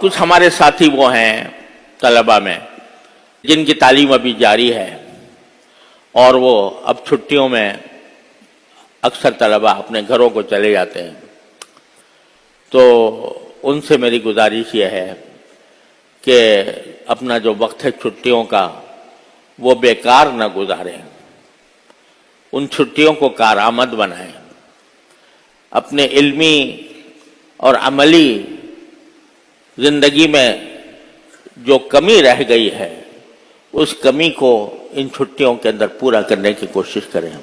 कुछ हमारे साथी वो हैं तलबा में जिनकी तालीम अभी जारी है और वो अब छुट्टियों में अक्सर तलबा अपने घरों को चले जाते हैं, तो उनसे मेरी गुजारिश ये है कि अपना जो वक्त है छुट्टियों का वो बेकार न गुजारें, उन छुट्टियों को कारआमद बनाएं, अपने इल्मी और अमली जिंदगी में जो कमी रह गई है उस कमी को इन छुट्टियों के अंदर पूरा करने की कोशिश करें।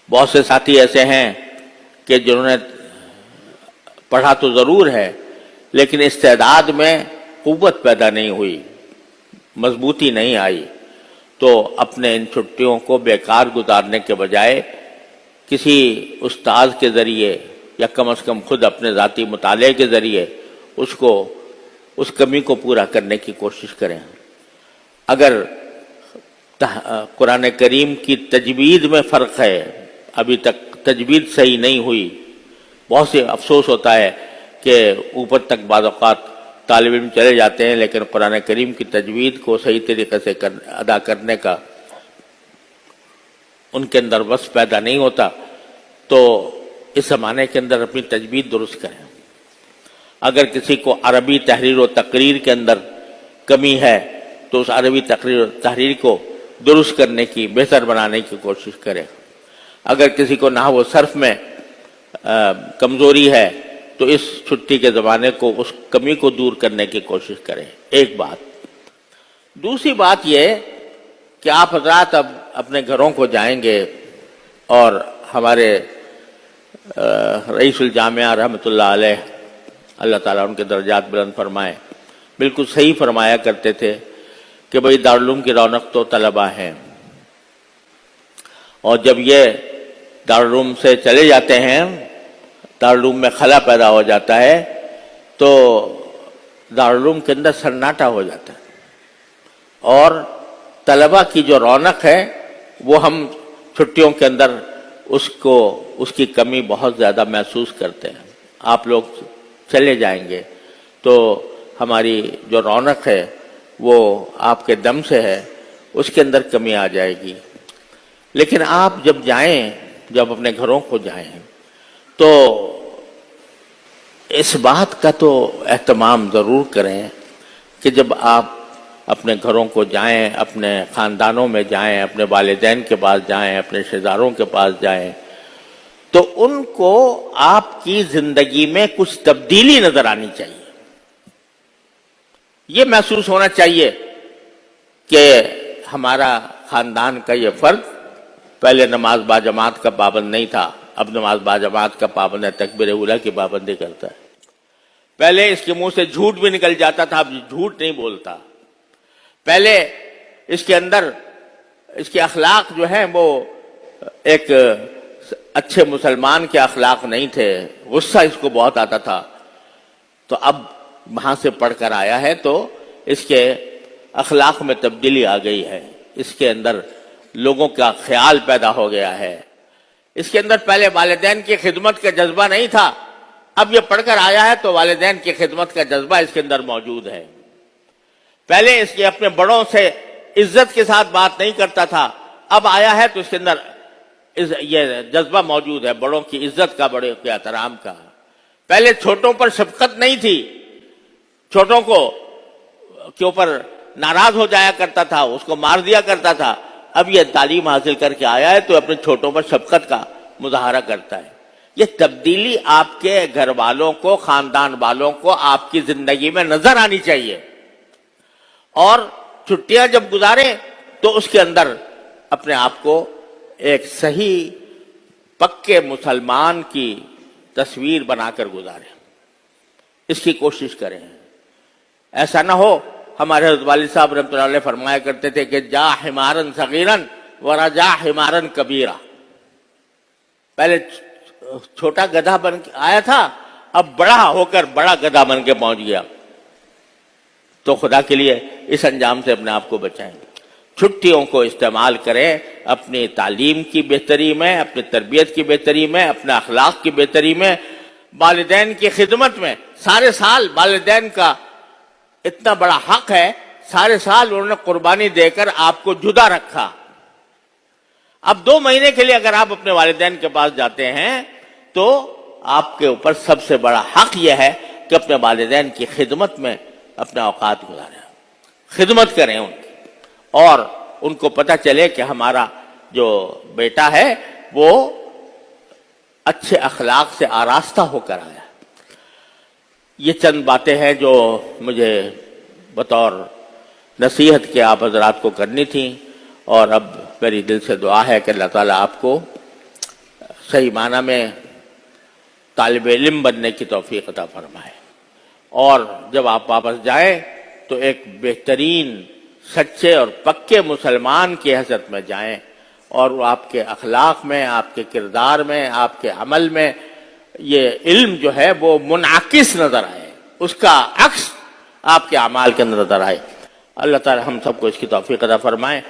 बहुत से साथी ऐसे हैं कि जिन्होंने पढ़ा तो ज़रूर है लेकिन इस्तेदाद में कुव्वत पैदा नहीं हुई, मजबूती नहीं आई, तो अपने इन छुट्टियों को बेकार गुजारने के बजाय किसी उस्ताद के ज़रिए या कम से कम खुद अपने ज़ाती मुताले के ज़रिए उस कमी को पूरा करने की कोशिश करें। अगर कुरान करीम की तजवीद में फ़र्क है, अभी तक तजवीद सही नहीं हुई, बहुत से अफसोस होता है कि ऊपर तक बाद औक़ात तालिब इल्म चले जाते हैं लेकिन कुरान करीम की तजवीद को सही तरीके से अदा करने का उनके अंदर वस पैदा नहीं होता। तो इस ज़माने के अंदर अपनी तजवीद दुरुस्त करें। अगर किसी को अरबी तहरीर व तकरीर के अंदर कमी है तो उस अरबी तहरीर को दुरुस्त करने की, बेहतर बनाने की कोशिश करें। अगर किसी को नहव व सर्फ में कमज़ोरी है तो इस छुट्टी के ज़माने को उस कमी को दूर करने की कोशिश करें। एक बात। दूसरी बात यह कि आप हज़रात अब अपने घरों को जाएंगे और हमारे रईसुल जामिया रहमतुल्लाह अलैह, अल्लाह ताला उनके दर्जात बुलंद फरमाए, बिल्कुल सही फरमाया करते थे कि भाई दारुल उलूम की रौनक तो तलबा हैं, और जब ये दारुल उलूम से चले जाते हैं, दारुल उलूम में खला पैदा हो जाता है, तो दारुल उलूम के अंदर सन्नाटा हो जाता है और तलबा की जो रौनक है वो हम छुट्टियों के अंदर उसकी कमी बहुत ज़्यादा महसूस करते हैं। आप लोग चले जाएंगे तो हमारी जो रौनक है वो आपके दम से है, उसके अंदर कमी आ जाएगी। लेकिन आप जब जाएं, जब अपने घरों को जाएं, तो इस बात का तो एहतमाम ज़रूर करें कि जब आप अपने घरों को जाएं, अपने ख़ानदानों में जाएं, अपने वालिदैन के पास जाएं, अपने रिश्तेदारों के पास जाएं, तो उनको आपकी ज़िंदगी में कुछ तब्दीली नज़र आनी चाहिए। ये महसूस होना चाहिए कि हमारा ख़ानदान का ये फ़र्द पहले नमाज बाजमात का पाबंद नहीं था, अब नमाज बाजमात का पाबंद है, तकबीर उला की पाबंदी करता है। पहले इसके मुंह से झूठ भी निकल जाता था, अब झूठ नहीं बोलता। पहले इसके अंदर इसके अखलाक जो है वो एक अच्छे मुसलमान के अखलाक नहीं थे, गुस्सा इसको बहुत आता था। तो अब वहां से पढ़कर आया है तो इसके अखलाक में तब्दीली आ गई है, इसके अंदर लोगों का ख्याल पैदा हो गया है। इसके अंदर पहले वालिदैन की खिदमत का जज्बा नहीं था, अब ये पढ़कर आया है तो वालिदैन की खिदमत का जज्बा इसके अंदर मौजूद है। पहले इसके अपने बड़ों से इज्जत के साथ बात नहीं करता था, अब आया है तो इसके अंदर ये जज्बा मौजूद है, बड़ों की इज्जत का, बड़े के एहतराम का। पहले छोटों पर शफकत नहीं थी, छोटों को के ऊपर नाराज हो जाया करता था, उसको मार दिया करता था। अब ये तालीम हासिल करके आया है तो अपने छोटों पर शफकत का मुजाहरा करता है। ये तब्दीली आपके घर वालों को, खानदान वालों को आपकी जिंदगी में नजर आनी चाहिए। और छुट्टियां जब गुजारे तो उसके अंदर अपने आप को एक सही पक्के मुसलमान की तस्वीर बनाकर गुजारें, इसकी कोशिश करें। ऐसा ना हो, हमारे हज़रत वालिद साहब रहमतुल्लाह अलैह फरमाया करते थे कि जा हिमारन सगीरन व रजा हिमारन कबीरा। पहले छोटा गधा बन के आया था, अब बड़ा होकर बड़ा गधा बन के पहुंच गया। तो खुदा के लिए इस अंजाम से अपने आप को बचाएं। छुट्टियों को इस्तेमाल करें अपनी तालीम की बेहतरी में, अपनी तरबियत की बेहतरी में, अपने अखलाक की बेहतरी में, वालिदैन की खिदमत में। सारे साल वालिदैन का اتنا بڑا حق ہے، سارے سال انہوں نے قربانی دے کر آپ کو جدا رکھا. اب 2 مہینے کے لیے اگر آپ اپنے والدین کے پاس جاتے ہیں تو آپ کے اوپر سب سے بڑا حق یہ ہے کہ اپنے والدین کی خدمت میں اپنے اوقات گزاریں، خدمت کریں ان کی، اور ان کو پتہ چلے کہ ہمارا جو بیٹا ہے وہ اچھے اخلاق سے آراستہ ہو کر آیا. یہ چند باتیں ہیں جو مجھے بطور نصیحت کے آپ حضرات کو کرنی تھیں، اور اب میری دل سے دعا ہے کہ اللہ تعالیٰ آپ کو صحیح معنی میں طالب علم بننے کی توفیق عطا فرمائے، اور جب آپ واپس جائیں تو ایک بہترین سچے اور پکے مسلمان کی حیثیت میں جائیں، اور وہ آپ کے اخلاق میں، آپ کے کردار میں، آپ کے عمل میں یہ علم جو ہے وہ منعکس نظر آئے، اس کا عکس آپ کے اعمال کے اندر نظر آئے. اللہ تعالی ہم سب کو اس کی توفیق عطا فرمائے.